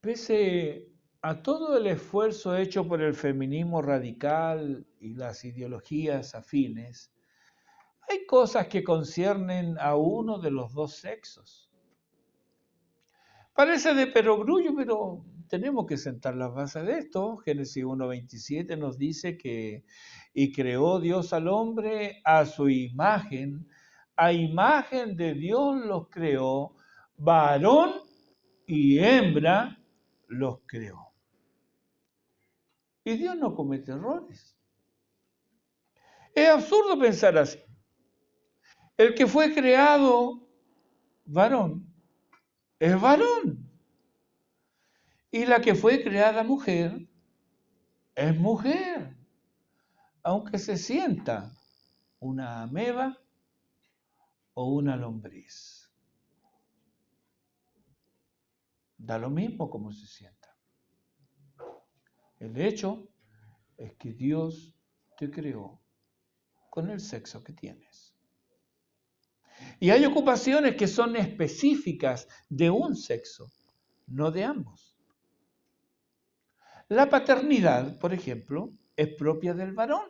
Pese a todo el esfuerzo hecho por el feminismo radical y las ideologías afines, hay cosas que conciernen a uno de los dos sexos. Parece de perogrullo, pero tenemos que sentar las bases de esto. Génesis 1:27 nos dice que y creó Dios al hombre a su a imagen de Dios los creó, varón y hembra los creó. Y Dios no comete errores. Es absurdo pensar así. El que fue creado varón es varón. Y la que fue creada mujer es mujer. Aunque se sienta una ameba o una lombriz. Da lo mismo como se sienta. El hecho es que Dios te creó con el sexo que tienes. Y hay ocupaciones que son específicas de un sexo, no de ambos. La paternidad, por ejemplo, es propia del varón,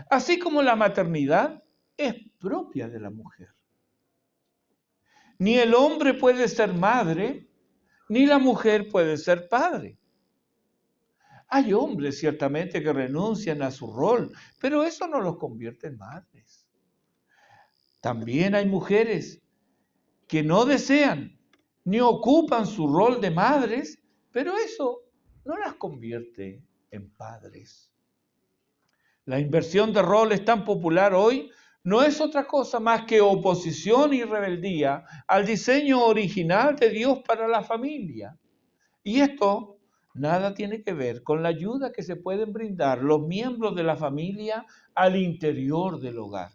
así como la maternidad es propia de la mujer. Ni el hombre puede ser madre, ni la mujer puede ser padre. Hay hombres ciertamente que renuncian a su rol, pero eso no los convierte en madres. También hay mujeres que no desean ni ocupan su rol de madres, pero eso no las convierte en padres. La inversión de roles tan popular hoy no es otra cosa más que oposición y rebeldía al diseño original de Dios para la familia. Y esto nada tiene que ver con la ayuda que se pueden brindar los miembros de la familia al interior del hogar.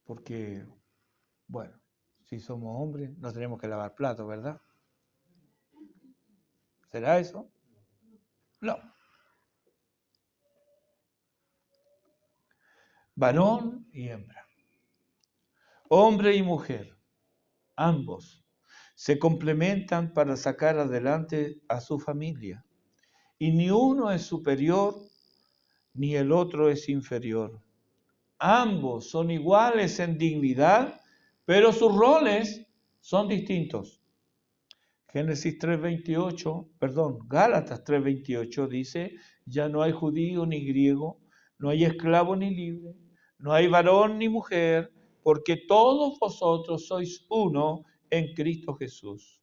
Porque, bueno, si somos hombres no tenemos que lavar platos, ¿verdad? ¿Será eso? No. Varón y hembra. Hombre y mujer. Ambos se complementan para sacar adelante a su familia. Y ni uno es superior ni el otro es inferior. Ambos son iguales en dignidad, pero sus roles son distintos. Gálatas 3:28 dice, ya no hay judío ni griego, no hay esclavo ni libre, no hay varón ni mujer, porque todos vosotros sois uno en Cristo Jesús.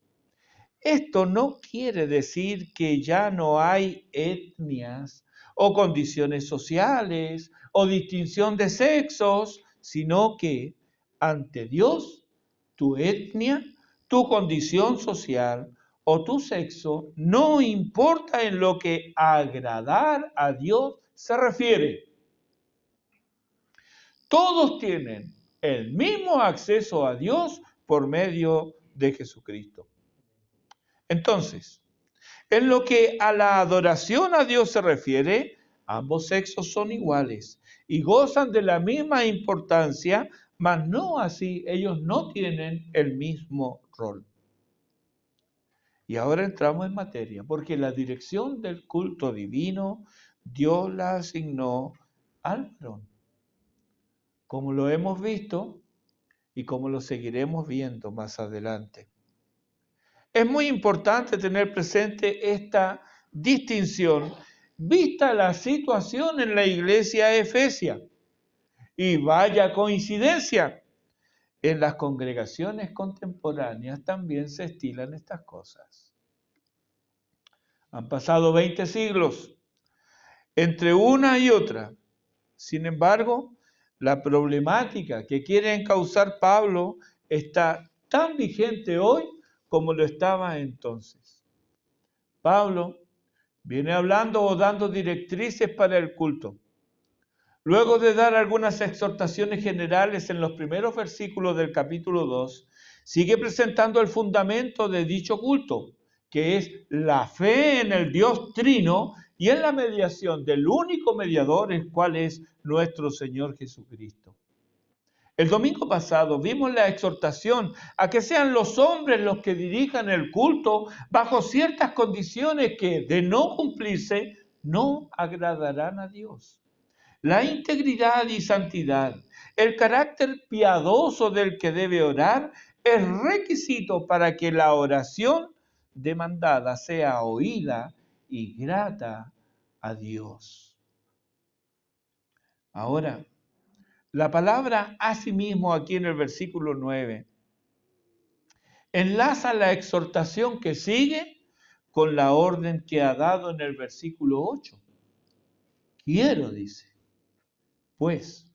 Esto no quiere decir que ya no hay etnias o condiciones sociales o distinción de sexos, sino que ante Dios, tu etnia, tu condición social o tu sexo no importa en lo que agradar a Dios se refiere. Todos tienen el mismo acceso a Dios por medio de Jesucristo. Entonces, en lo que a la adoración a Dios se refiere, ambos sexos son iguales y gozan de la misma importancia, mas no así, ellos no tienen el mismo rol. Y ahora entramos en materia, porque la dirección del culto divino, Dios la asignó al varón, como lo hemos visto y como lo seguiremos viendo más adelante. Es muy importante tener presente esta distinción vista la situación en la iglesia efesia. Y vaya coincidencia, en las congregaciones contemporáneas también se estilan estas cosas. Han pasado 20 siglos entre una y otra. Sin embargo, la problemática que quiere encauzar Pablo está tan vigente hoy como lo estaba entonces. Pablo viene hablando o dando directrices para el culto. Luego de dar algunas exhortaciones generales en los primeros versículos del capítulo 2, sigue presentando el fundamento de dicho culto, que es la fe en el Dios Trino y en la mediación del único mediador, el cual es nuestro Señor Jesucristo. El domingo pasado vimos la exhortación a que sean los hombres los que dirijan el culto bajo ciertas condiciones que, de no cumplirse, no agradarán a Dios. La integridad y santidad, el carácter piadoso del que debe orar, es requisito para que la oración demandada sea oída y grata a Dios. Ahora, la palabra asimismo aquí en el versículo 9 enlaza la exhortación que sigue con la orden que ha dado en el versículo 8. Quiero, dice, pues.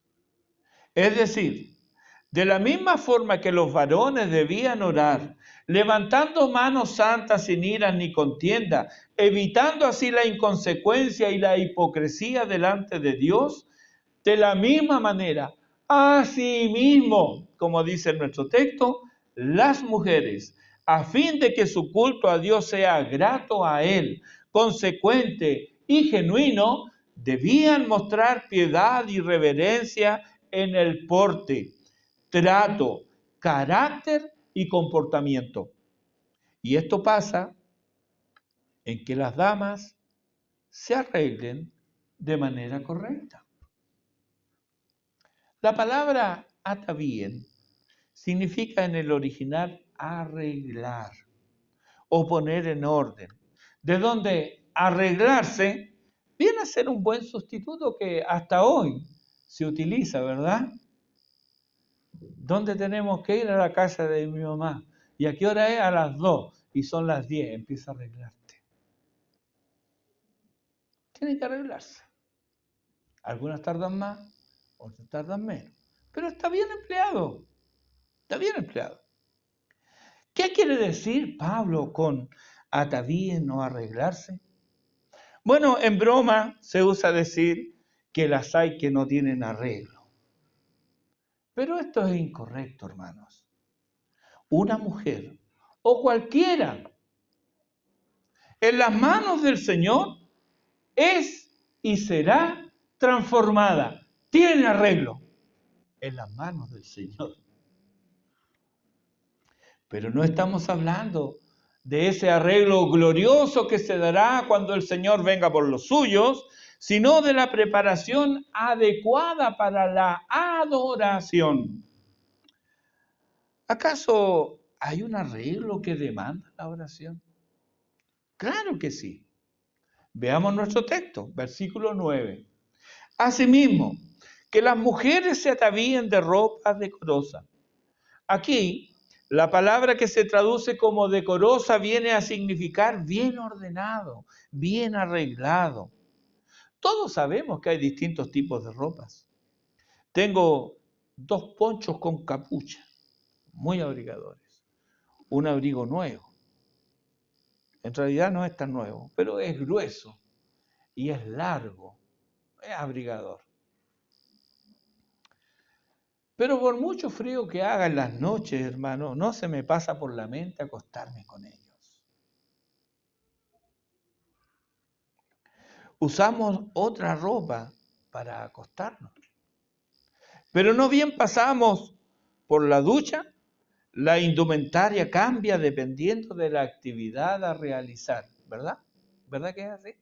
Es decir, de la misma forma que los varones debían orar, levantando manos santas sin ira ni contienda, evitando así la inconsecuencia y la hipocresía delante de Dios, de la misma manera, asimismo, como dice nuestro texto, las mujeres, a fin de que su culto a Dios sea grato a Él, consecuente y genuino, debían mostrar piedad y reverencia en el porte, trato, carácter y comportamiento. Y esto pasa en que las damas se arreglen de manera correcta. La palabra atavíen significa en el original arreglar o poner en orden, de donde arreglarse viene a ser un buen sustituto que hasta hoy se utiliza, ¿verdad? ¿Dónde tenemos que ir? A la casa de mi mamá. ¿Y a qué hora es? A las 2 y son las 10, empieza a arreglarte. Tiene que arreglarse. Algunas tardan más, otras tardan menos, pero está bien empleado, está bien empleado. ¿Qué quiere decir Pablo con atavíen o arreglarse? Bueno, en broma se usa decir que las hay que no tienen arreglo. Pero esto es incorrecto, hermanos. Una mujer o cualquiera en las manos del Señor es y será transformada. Tiene arreglo en las manos del Señor. Pero no estamos hablando de ese arreglo glorioso que se dará cuando el Señor venga por los suyos, sino de la preparación adecuada para la adoración. ¿Acaso hay un arreglo que demanda la oración? Claro que sí. Veamos nuestro texto, versículo 9. Asimismo, que las mujeres se atavíen de ropa decorosa. Aquí, la palabra que se traduce como decorosa viene a significar bien ordenado, bien arreglado. Todos sabemos que hay distintos tipos de ropas. Tengo 2 ponchos con capucha, muy abrigadores. Un abrigo nuevo. En realidad no es tan nuevo, pero es grueso y es largo, es abrigador. Pero por mucho frío que haga en las noches, hermano, no se me pasa por la mente acostarme con ellos. Usamos otra ropa para acostarnos. Pero no bien pasamos por la ducha, la indumentaria cambia dependiendo de la actividad a realizar, ¿verdad? ¿Verdad que es así?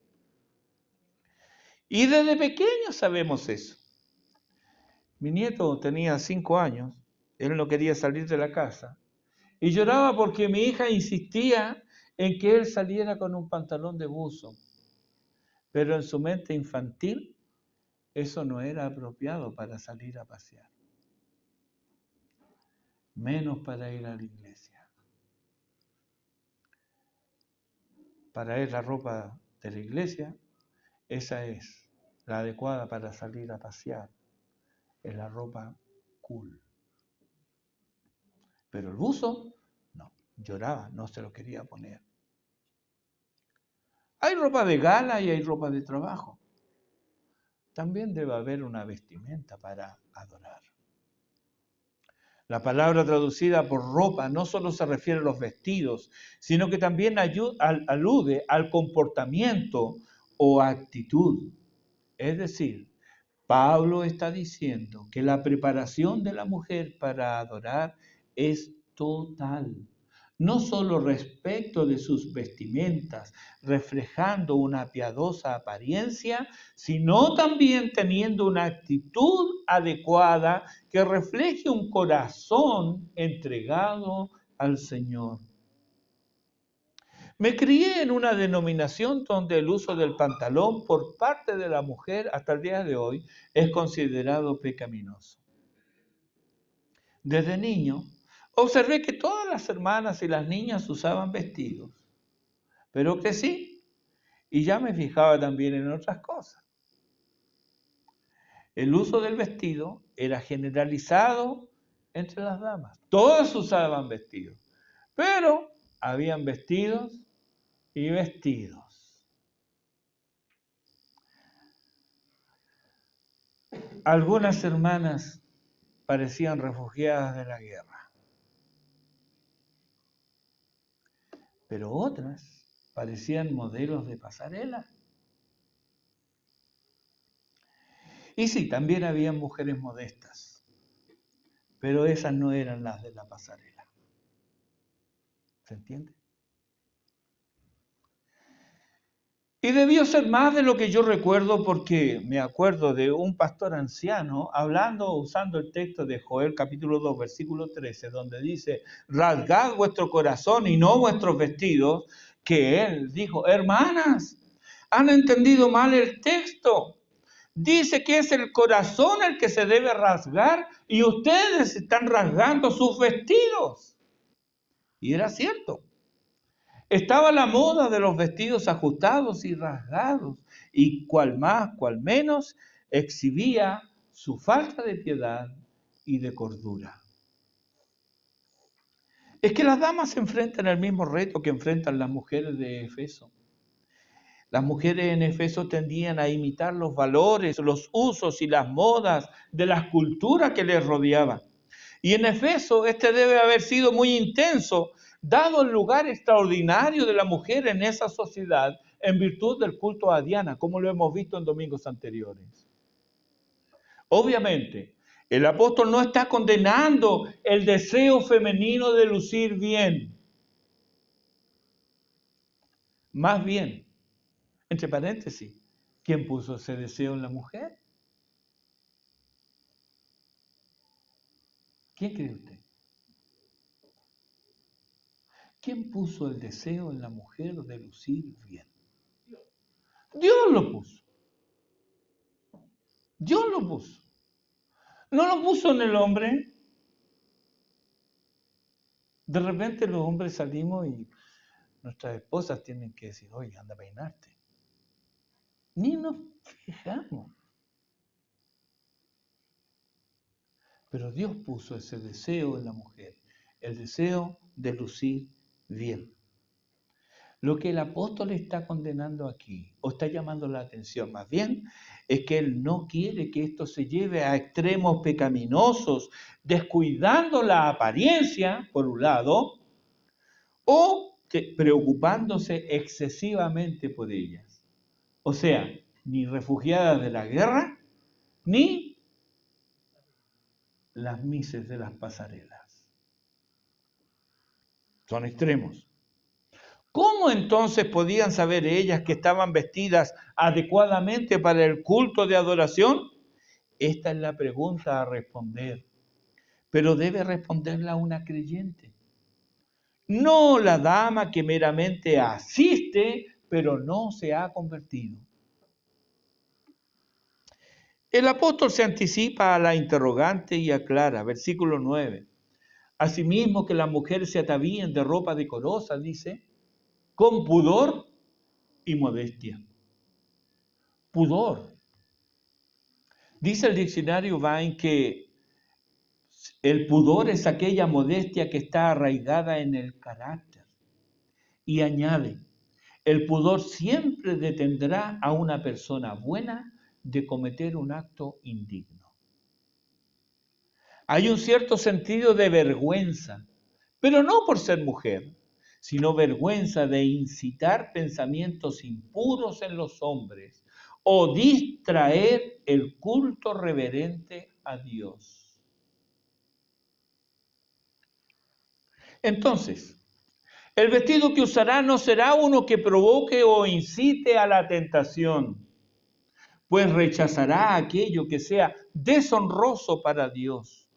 Y desde pequeños sabemos eso. Mi nieto tenía 5 años, él no quería salir de la casa y lloraba porque mi hija insistía en que él saliera con un pantalón de buzo. Pero en su mente infantil eso no era apropiado para salir a pasear, menos para ir a la iglesia. Para él la ropa de la iglesia, esa es la adecuada para salir a pasear, es la ropa cool. Pero el buzo, no, lloraba, no se lo quería poner. Hay ropa de gala y hay ropa de trabajo. También debe haber una vestimenta para adorar. La palabra traducida por ropa no solo se refiere a los vestidos, sino que también alude al comportamiento o actitud. Es decir, Pablo está diciendo que la preparación de la mujer para adorar es total, no solo respecto de sus vestimentas, reflejando una piadosa apariencia, sino también teniendo una actitud adecuada que refleje un corazón entregado al Señor. Me crié en una denominación donde el uso del pantalón por parte de la mujer hasta el día de hoy es considerado pecaminoso. Desde niño observé que todas las hermanas y las niñas usaban vestidos, pero crecí y ya me fijaba también en otras cosas. El uso del vestido era generalizado entre las damas. Todas usaban vestidos, pero habían vestidos y vestidos. Algunas hermanas parecían refugiadas de la guerra, pero otras parecían modelos de pasarela. Y sí, también había mujeres modestas, pero esas no eran las de la pasarela. ¿Se entiende? Y debió ser más de lo que yo recuerdo, porque me acuerdo de un pastor anciano hablando, usando el texto de Joel capítulo 2, versículo 13, donde dice, rasgad vuestro corazón y no vuestros vestidos, que él dijo, hermanas, han entendido mal el texto. Dice que es el corazón el que se debe rasgar y ustedes están rasgando sus vestidos. Y era cierto. Estaba la moda de los vestidos ajustados y rasgados, y cual más, cual menos, exhibía su falta de piedad y de cordura. Es que las damas se enfrentan al mismo reto que enfrentan las mujeres de Efeso. Las mujeres en Efeso tendían a imitar los valores, los usos y las modas de las culturas que les rodeaban. Y en Efeso este debe haber sido muy intenso, dado el lugar extraordinario de la mujer en esa sociedad en virtud del culto a Diana, como lo hemos visto en domingos anteriores. Obviamente, el apóstol no está condenando el deseo femenino de lucir bien. Más bien, entre paréntesis, ¿quién puso ese deseo en la mujer? ¿Quién cree usted? ¿Quién puso el deseo en la mujer de lucir bien? Dios lo puso. Dios lo puso. No lo puso en el hombre. De repente los hombres salimos y nuestras esposas tienen que decir, oye, anda a peinarte. Ni nos fijamos. Pero Dios puso ese deseo en la mujer, el deseo de lucir bien. Lo que el apóstol está condenando aquí, o está llamando la atención más bien, es que él no quiere que esto se lleve a extremos pecaminosos, descuidando la apariencia, por un lado, o preocupándose excesivamente por ellas. O sea, ni refugiadas de la guerra, ni las mises de las pasarelas. Son extremos. ¿Cómo entonces podían saber ellas que estaban vestidas adecuadamente para el culto de adoración? Esta es la pregunta a responder, pero debe responderla una creyente. No la dama que meramente asiste, pero no se ha convertido. El apóstol se anticipa a la interrogante y aclara, versículo 9. Asimismo que las mujeres se atavíen de ropa decorosa, dice, con pudor y modestia. Pudor. Dice el diccionario Vine que el pudor es aquella modestia que está arraigada en el carácter. Y añade, el pudor siempre detendrá a una persona buena de cometer un acto indigno. Hay un cierto sentido de vergüenza, pero no por ser mujer, sino vergüenza de incitar pensamientos impuros en los hombres o distraer el culto reverente a Dios. Entonces, el vestido que usará no será uno que provoque o incite a la tentación, pues rechazará aquello que sea deshonroso para Dios.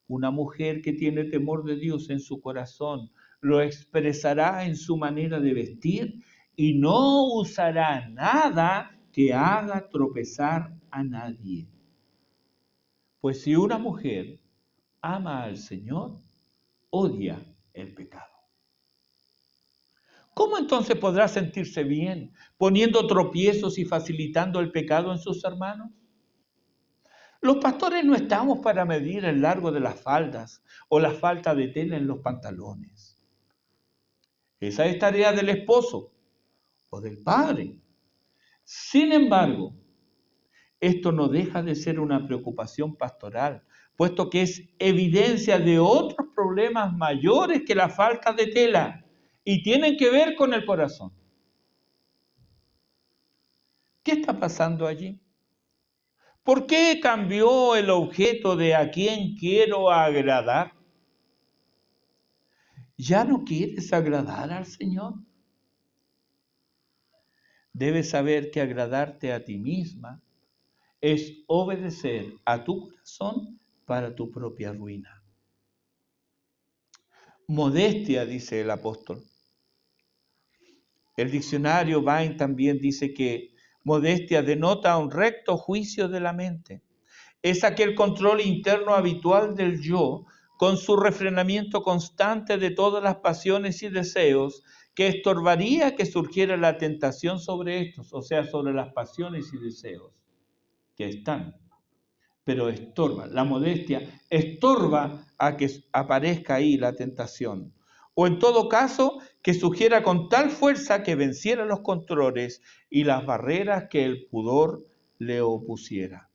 Una mujer que tiene temor de Dios en su corazón lo expresará en su manera de vestir y no usará nada que haga tropezar a nadie. Pues si una mujer ama al Señor, odia el pecado. ¿Cómo entonces podrá sentirse bien poniendo tropiezos y facilitando el pecado en sus hermanos? Los pastores no estamos para medir el largo de las faldas o la falta de tela en los pantalones. Esa es tarea del esposo o del padre. Sin embargo, esto no deja de ser una preocupación pastoral, puesto que es evidencia de otros problemas mayores que la falta de tela y tienen que ver con el corazón. ¿Qué está pasando allí? ¿Por qué cambió el objeto de a quién quiero agradar? ¿Ya no quieres agradar al Señor? Debes saber que agradarte a ti misma es obedecer a tu corazón para tu propia ruina. Modestia, dice el apóstol. El diccionario Vine también dice que modestia denota un recto juicio de la mente. Es aquel control interno habitual del yo, con su refrenamiento constante de todas las pasiones y deseos, que estorbaría que surgiera la tentación sobre estos, o sea, sobre las pasiones y deseos que están, pero estorba. La modestia estorba a que aparezca ahí la tentación. O en todo caso, que sugiera con tal fuerza que venciera los controles y las barreras que el pudor le opusiera.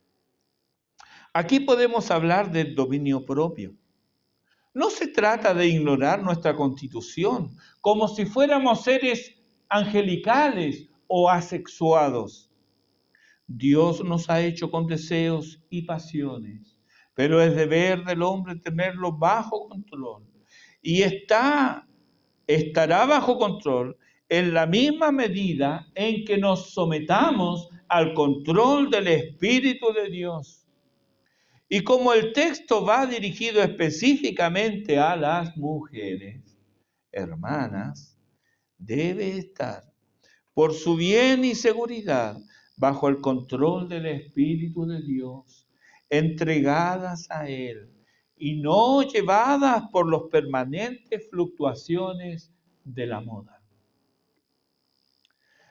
Aquí podemos hablar del dominio propio. No se trata de ignorar nuestra constitución como si fuéramos seres angelicales o asexuados. Dios nos ha hecho con deseos y pasiones, pero es deber del hombre tenerlo bajo control. Y estará bajo control en la misma medida en que nos sometamos al control del Espíritu de Dios. Y como el texto va dirigido específicamente a las mujeres, hermanas, debe estar por su bien y seguridad bajo el control del Espíritu de Dios, entregadas a Él y no llevadas por las permanentes fluctuaciones de la moda.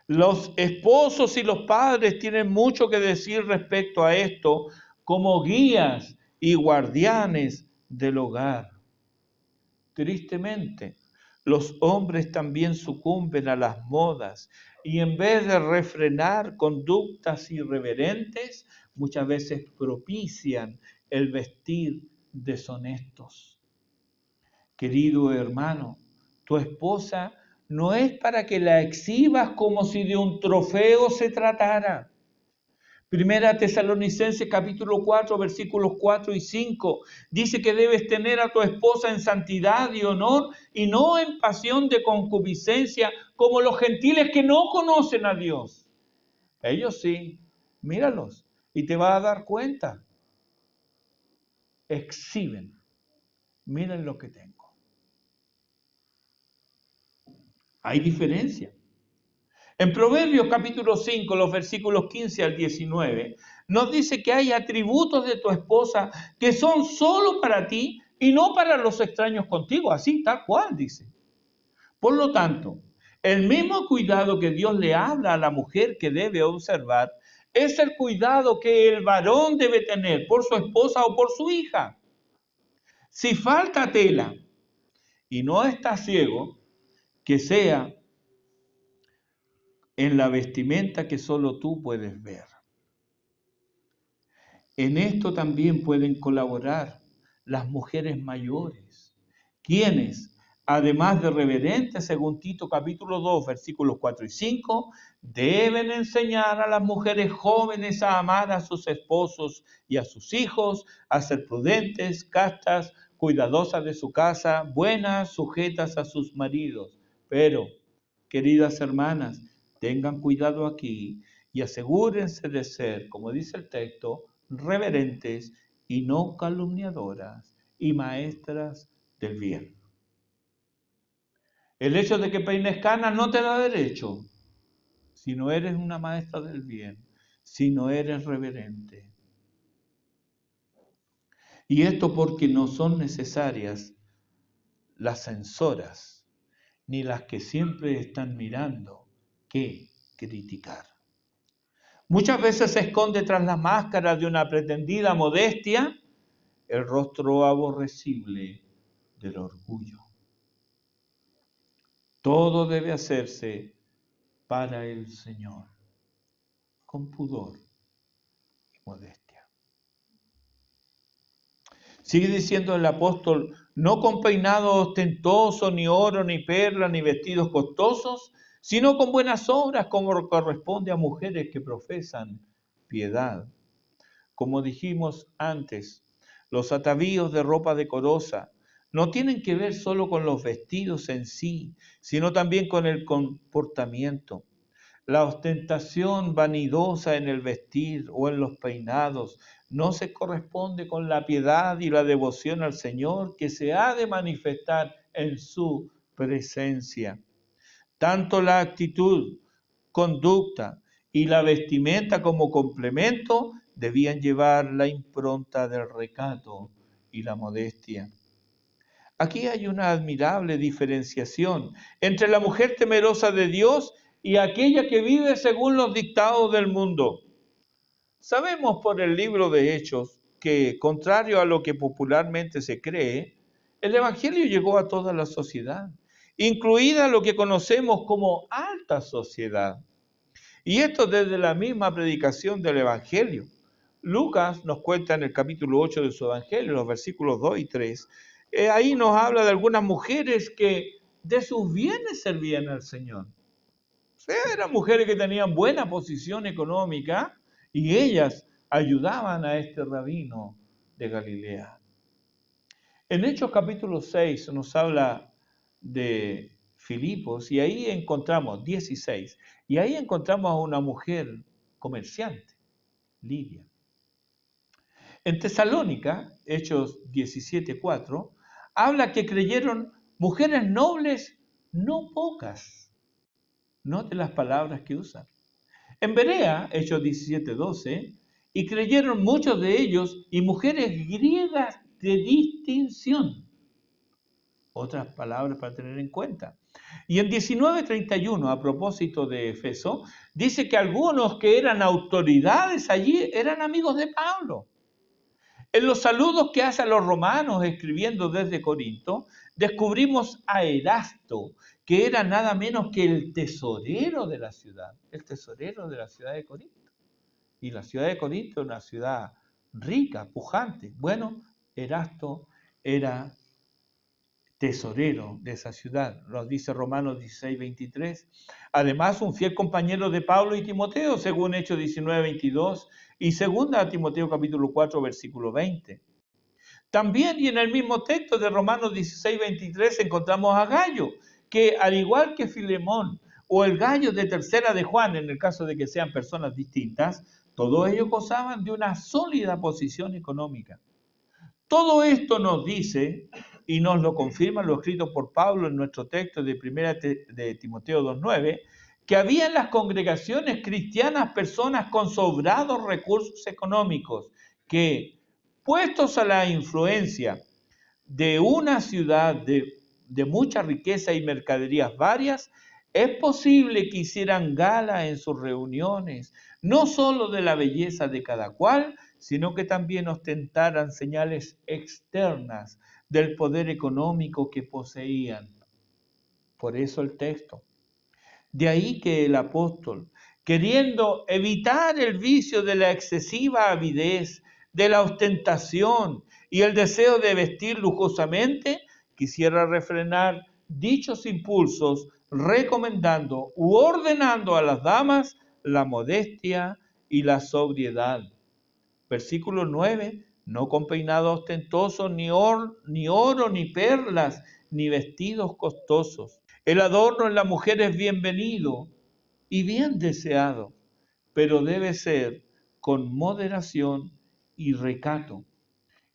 Los esposos y los padres tienen mucho que decir respecto a esto como guías y guardianes del hogar. Tristemente, los hombres también sucumben a las modas y en vez de refrenar conductas irreverentes, muchas veces propician el vestir deshonestos. Querido hermano, tu esposa no es para que la exhibas como si de un trofeo se tratara. Primera Tesalonicenses capítulo 4, versículos 4 y 5, dice que debes tener a tu esposa en santidad y honor y no en pasión de concupiscencia como los gentiles que no conocen a Dios. Ellos sí, míralos y te vas a dar cuenta. Exhiben, miren lo que tengo. Hay diferencia. En Proverbios capítulo 5, los versículos 15 al 19, nos dice que hay atributos de tu esposa que son solo para ti y no para los extraños contigo, así tal cual dice. Por lo tanto, el mismo cuidado que Dios le habla a la mujer que debe observar es el cuidado que el varón debe tener por su esposa o por su hija. Si falta tela y no está ciego, que sea en la vestimenta que solo tú puedes ver. En esto también pueden colaborar las mujeres mayores, quienes, además de reverentes, según Tito capítulo 2, versículos 4 y 5, deben enseñar a las mujeres jóvenes a amar a sus esposos y a sus hijos, a ser prudentes, castas, cuidadosas de su casa, buenas, sujetas a sus maridos. Pero, queridas hermanas, tengan cuidado aquí y asegúrense de ser, como dice el texto, reverentes y no calumniadoras y maestras del bien. El hecho de que peines canas no te da derecho si no eres una maestra del bien, si no eres reverente. Y esto porque no son necesarias las censoras, ni las que siempre están mirando qué criticar. Muchas veces se esconde tras la máscara de una pretendida modestia el rostro aborrecible del orgullo. Todo debe hacerse para el Señor, con pudor y modestia. Sigue diciendo el apóstol, no con peinado ostentoso, ni oro, ni perla, ni vestidos costosos, sino con buenas obras como corresponde a mujeres que profesan piedad. Como dijimos antes, los atavíos de ropa decorosa no tienen que ver solo con los vestidos en sí, sino también con el comportamiento. La ostentación vanidosa en el vestir o en los peinados no se corresponde con la piedad y la devoción al Señor que se ha de manifestar en su presencia. Tanto la actitud, conducta y la vestimenta como complemento debían llevar la impronta del recato y la modestia. Aquí hay una admirable diferenciación entre la mujer temerosa de Dios y aquella que vive según los dictados del mundo. Sabemos por el libro de Hechos que, contrario a lo que popularmente se cree, el Evangelio llegó a toda la sociedad, incluida lo que conocemos como alta sociedad. Y esto desde la misma predicación del Evangelio. Lucas nos cuenta en el capítulo 8 de su Evangelio, los versículos 2 y 3, ahí nos habla de algunas mujeres que de sus bienes servían al Señor. O sea, eran mujeres que tenían buena posición económica y ellas ayudaban a este rabino de Galilea. En Hechos capítulo 6 nos habla de Filipos y ahí encontramos, 16, y ahí encontramos a una mujer comerciante, Lidia. En Tesalónica, Hechos 17:4, habla que creyeron mujeres nobles no pocas. Note las palabras que usan. En Berea, Hechos 17:12, y creyeron muchos de ellos y mujeres griegas de distinción. Otras palabras para tener en cuenta. Y en 19:31, a propósito de Efeso, dice que algunos que eran autoridades allí eran amigos de Pablo. En los saludos que hace a los romanos escribiendo desde Corinto, descubrimos a Erasto, que era nada menos que el tesorero de la ciudad de Corinto. Y la ciudad de Corinto es una ciudad rica, pujante. Bueno, Erasto era tesorero de esa ciudad, lo dice Romanos 16:23. Además, un fiel compañero de Pablo y Timoteo, según Hechos 19:22 y 2 Timoteo capítulo 4, versículo 20. También, y en el mismo texto de Romanos 16:23, encontramos a Gayo, que al igual que Filemón o el Gayo de Tercera de Juan, en el caso de que sean personas distintas, todos ellos gozaban de una sólida posición económica. Todo esto nos dice, y nos lo confirma lo escrito por Pablo en nuestro texto de 1 de Timoteo 2:9, que había en las congregaciones cristianas personas con sobrados recursos económicos que, puestos a la influencia de una ciudad de mucha riqueza y mercaderías varias, es posible que hicieran gala en sus reuniones, no solo de la belleza de cada cual, sino que también ostentaran señales externas del poder económico que poseían. Por eso el texto. De ahí que el apóstol, queriendo evitar el vicio de la excesiva avidez, de la ostentación y el deseo de vestir lujosamente, quisiera refrenar dichos impulsos recomendando u ordenando a las damas la modestia y la sobriedad. Versículo 9, no con peinado ostentoso, ni oro, ni perlas, ni vestidos costosos. El adorno en la mujer es bienvenido y bien deseado, pero debe ser con moderación y recato,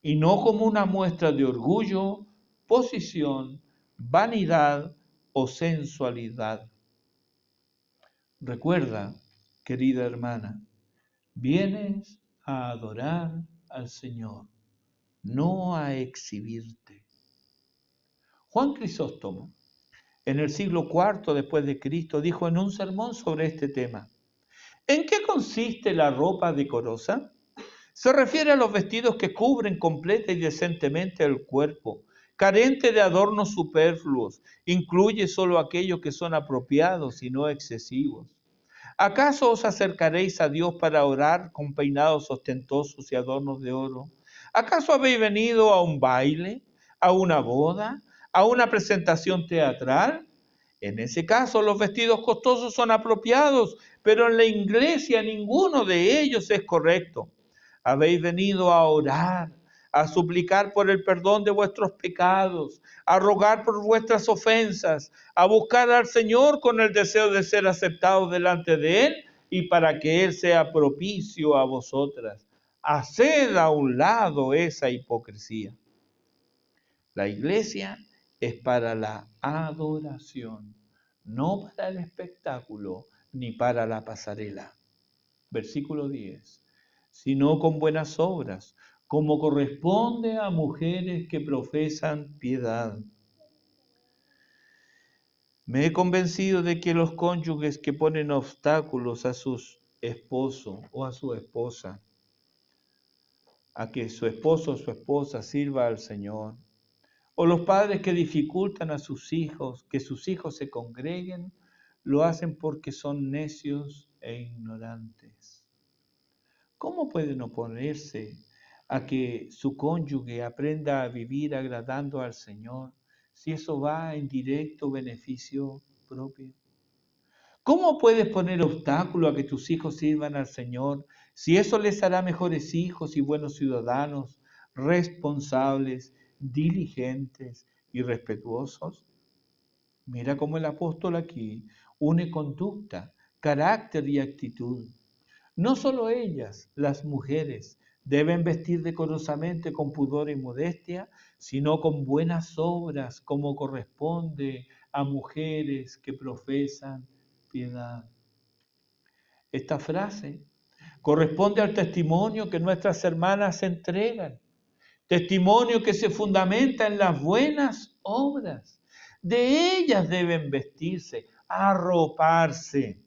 y no como una muestra de orgullo, posición, vanidad o sensualidad. Recuerda, querida hermana, vienes a adorar al Señor, no a exhibirte. Juan Crisóstomo, en el siglo IV después de Cristo, dijo en un sermón sobre este tema: ¿en qué consiste la ropa decorosa? Se refiere a los vestidos que cubren completa y decentemente el cuerpo, carente de adornos superfluos, incluye solo aquellos que son apropiados y no excesivos. ¿Acaso os acercaréis a Dios para orar con peinados ostentosos y adornos de oro? ¿Acaso habéis venido a un baile, a una boda, a una presentación teatral? En ese caso, los vestidos costosos son apropiados, pero en la iglesia ninguno de ellos es correcto. Habéis venido a orar, a suplicar por el perdón de vuestros pecados, a rogar por vuestras ofensas, a buscar al Señor con el deseo de ser aceptados delante de Él y para que Él sea propicio a vosotras. Haced a un lado esa hipocresía. La iglesia es para la adoración, no para el espectáculo ni para la pasarela. Versículo 10. Sino con buenas obras, como corresponde a mujeres que profesan piedad. Me he convencido de que los cónyuges que ponen obstáculos a sus esposos o a su esposa, a que su esposo o su esposa sirva al Señor, o los padres que dificultan a sus hijos, que sus hijos se congreguen, lo hacen porque son necios e ignorantes. ¿Cómo pueden oponerse a que su cónyuge aprenda a vivir agradando al Señor si eso va en directo beneficio propio? ¿Cómo puedes poner obstáculo a que tus hijos sirvan al Señor si eso les hará mejores hijos y buenos ciudadanos, responsables, diligentes y respetuosos? Mira cómo el apóstol aquí une conducta, carácter y actitud. No solo ellas, las mujeres, deben vestir decorosamente con pudor y modestia, sino con buenas obras, como corresponde a mujeres que profesan piedad. Esta frase corresponde al testimonio que nuestras hermanas entregan, testimonio que se fundamenta en las buenas obras. De ellas deben vestirse, arroparse.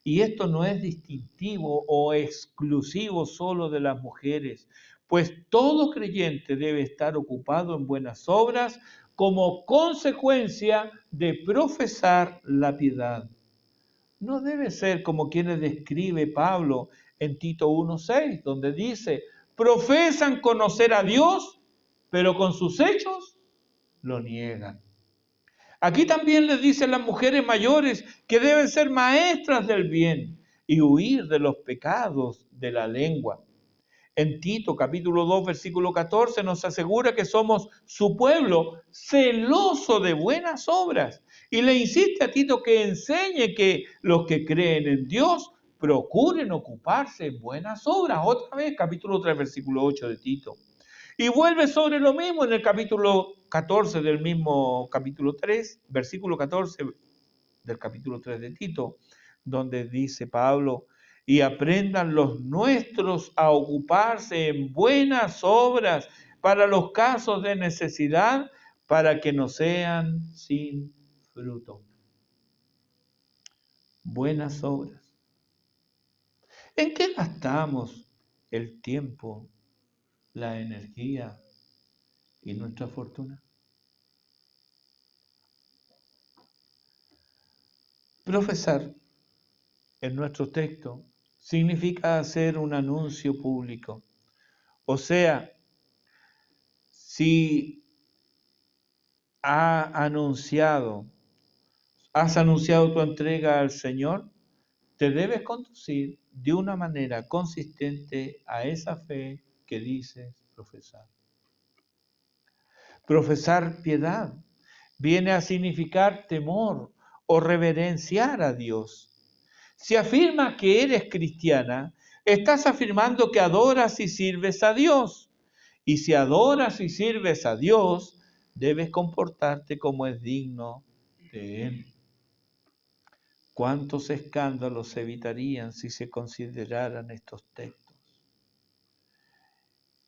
Y esto no es distintivo o exclusivo solo de las mujeres, pues todo creyente debe estar ocupado en buenas obras como consecuencia de profesar la piedad. No debe ser como quienes describe Pablo en Tito 1:6, donde dice: profesan conocer a Dios, pero con sus hechos lo niegan. Aquí también les dice a las mujeres mayores que deben ser maestras del bien y huir de los pecados de la lengua. En Tito capítulo 2 versículo 14 nos asegura que somos su pueblo celoso de buenas obras y le insiste a Tito que enseñe que los que creen en Dios procuren ocuparse en buenas obras. Otra vez capítulo 3 versículo 8 de Tito. Y vuelve sobre lo mismo en el capítulo 14 del mismo capítulo 3, versículo 14 del capítulo 3 de Tito, donde dice Pablo: y aprendan los nuestros a ocuparse en buenas obras para los casos de necesidad, para que no sean sin fruto. Buenas obras. ¿En qué gastamos el tiempo, la energía y nuestra fortuna? Profesar en nuestro texto significa hacer un anuncio público. O sea, si has anunciado tu entrega al Señor, te debes conducir de una manera consistente a esa fe que dices profesar. Profesar piedad viene a significar temor o reverenciar a Dios. Si afirmas que eres cristiana, estás afirmando que adoras y sirves a Dios. Y si adoras y sirves a Dios, debes comportarte como es digno de Él. ¿Cuántos escándalos se evitarían si se consideraran estos textos?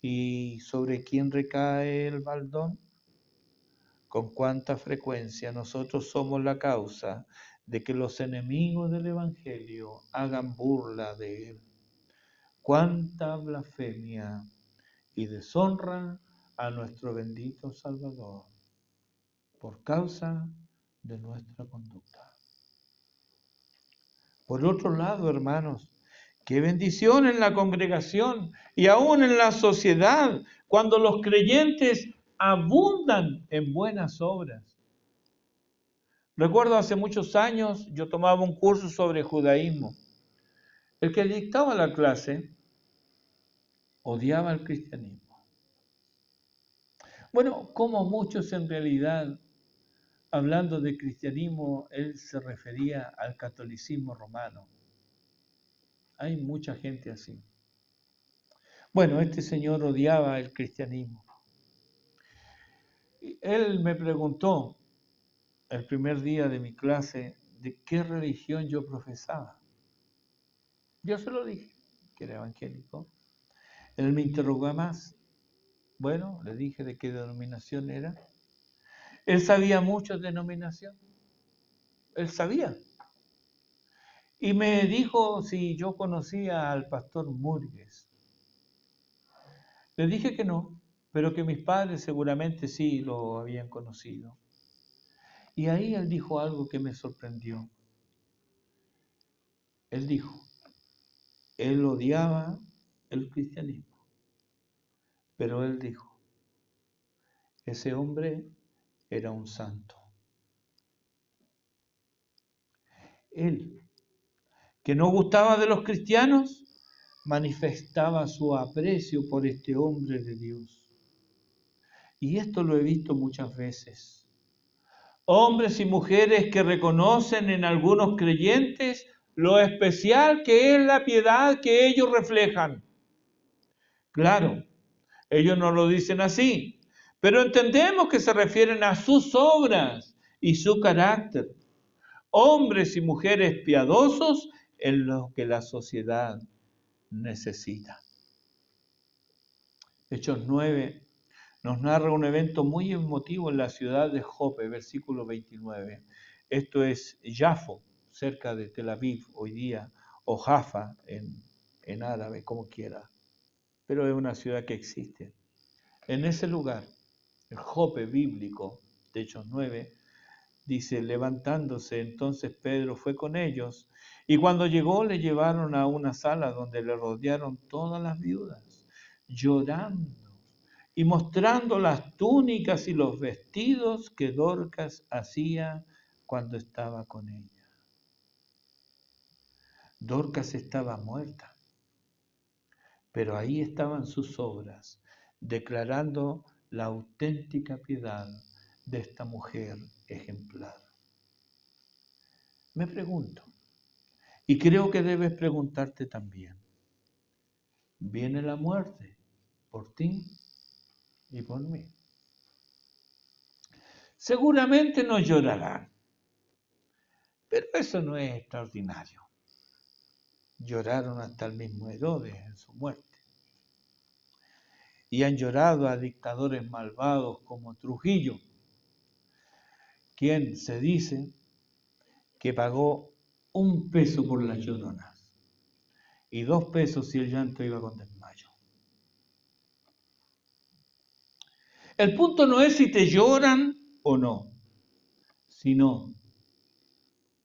¿Y sobre quién recae el baldón? Con cuánta frecuencia nosotros somos la causa de que los enemigos del Evangelio hagan burla de él. Cuánta blasfemia y deshonra a nuestro bendito Salvador por causa de nuestra conducta. Por otro lado, hermanos, qué bendición en la congregación y aún en la sociedad cuando los creyentes abundan en buenas obras. Recuerdo hace muchos años yo tomaba un curso sobre judaísmo. El que dictaba la clase odiaba el cristianismo. Bueno, como muchos en realidad, hablando de cristianismo, él se refería al catolicismo romano. Hay mucha gente así. Bueno, este señor odiaba el cristianismo. Él me preguntó el primer día de mi clase de qué religión yo profesaba. Yo se lo dije, que era evangélico. Él me interrogó más. Bueno, le dije de qué denominación era. Él sabía mucho de denominación. Él sabía. Y me dijo si yo conocía al pastor Murgues. Le dije que no, pero que mis padres seguramente sí lo habían conocido. Y ahí él dijo algo que me sorprendió. Él dijo, él odiaba el cristianismo, pero él dijo, ese hombre era un santo. Él, que no gustaba de los cristianos, manifestaba su aprecio por este hombre de Dios. Y esto lo he visto muchas veces. Hombres y mujeres que reconocen en algunos creyentes lo especial que es la piedad que ellos reflejan. Claro, ellos no lo dicen así, pero entendemos que se refieren a sus obras y su carácter. Hombres y mujeres piadosos en los que la sociedad necesita. Hechos 9 nos narra un evento muy emotivo en la ciudad de Jope, versículo 29. Esto es Jafo, cerca de Tel Aviv hoy día, o Jaffa en árabe, como quiera. Pero es una ciudad que existe. En ese lugar, el Jope bíblico de Hechos 9, dice, levantándose entonces Pedro fue con ellos, y cuando llegó le llevaron a una sala donde le rodearon todas las viudas, llorando y mostrando las túnicas y los vestidos que Dorcas hacía cuando estaba con ella. Dorcas estaba muerta, pero ahí estaban sus obras, declarando la auténtica piedad de esta mujer ejemplar. Me pregunto, y creo que debes preguntarte también, ¿viene la muerte por ti y por mí? Seguramente nos llorarán, pero eso no es extraordinario. Lloraron hasta el mismo Herodes en su muerte. Y han llorado a dictadores malvados como Trujillo, quien se dice que pagó 1 peso por las lloronas y 2 pesos si el llanto iba con desmayo. El punto no es si te lloran o no, sino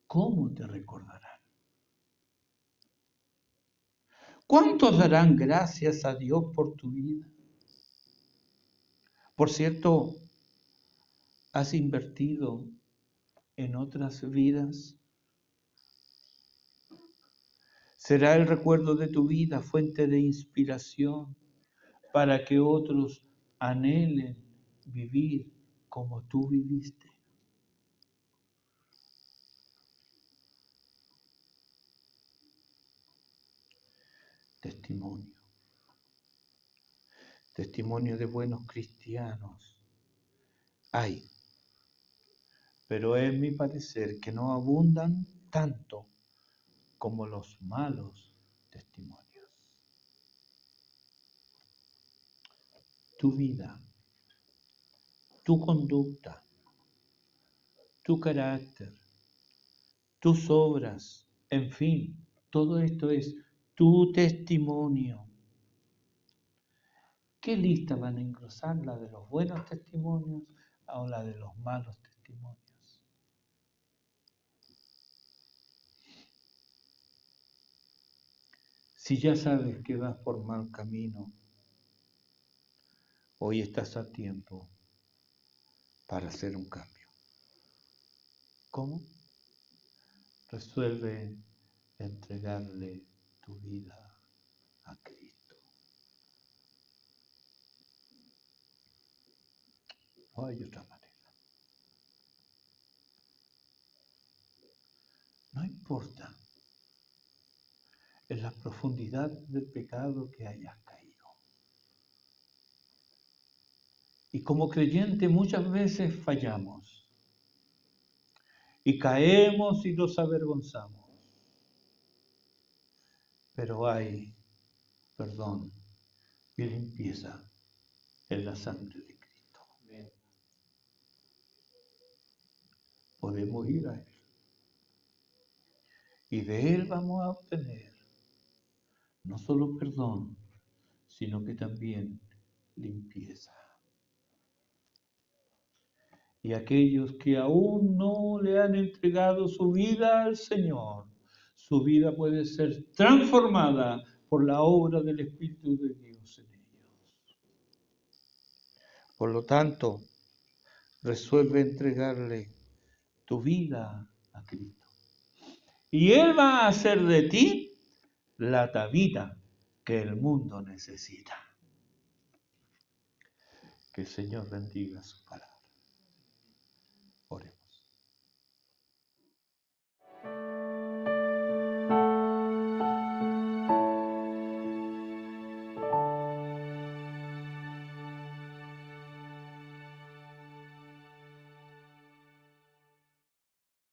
cómo te recordarán. ¿Cuántos darán gracias a Dios por tu vida? Por cierto, ¿Has invertido en otras vidas? ¿Será el recuerdo de tu vida fuente de inspiración para que otros anhelen vivir como tú viviste? Testimonio. Testimonio de buenos cristianos. Hay, pero es mi parecer que no abundan tanto como los malos testimonios. Tu vida, tu conducta, tu carácter, tus obras, en fin, todo esto es tu testimonio. ¿Qué lista van a engrosar? ¿La de los buenos testimonios o la de los malos testimonios? Si ya sabes que vas por mal camino, hoy estás a tiempo para hacer un cambio. ¿Cómo? Resuelve entregarle tu vida a Cristo. No hay otra manera. No importa en la profundidad del pecado que hayas caído. Y como creyente muchas veces fallamos y caemos y nos avergonzamos. Pero hay perdón y limpieza en la sangre de Cristo. Podemos ir a Él. Y de Él vamos a obtener no solo perdón, sino que también limpieza. Y aquellos que aún no le han entregado su vida al Señor, su vida puede ser transformada por la obra del Espíritu de Dios en ellos. Por lo tanto, resuelve entregarle tu vida a Cristo. Y Él va a hacer de ti la Tabita que el mundo necesita. Que el Señor bendiga su palabra.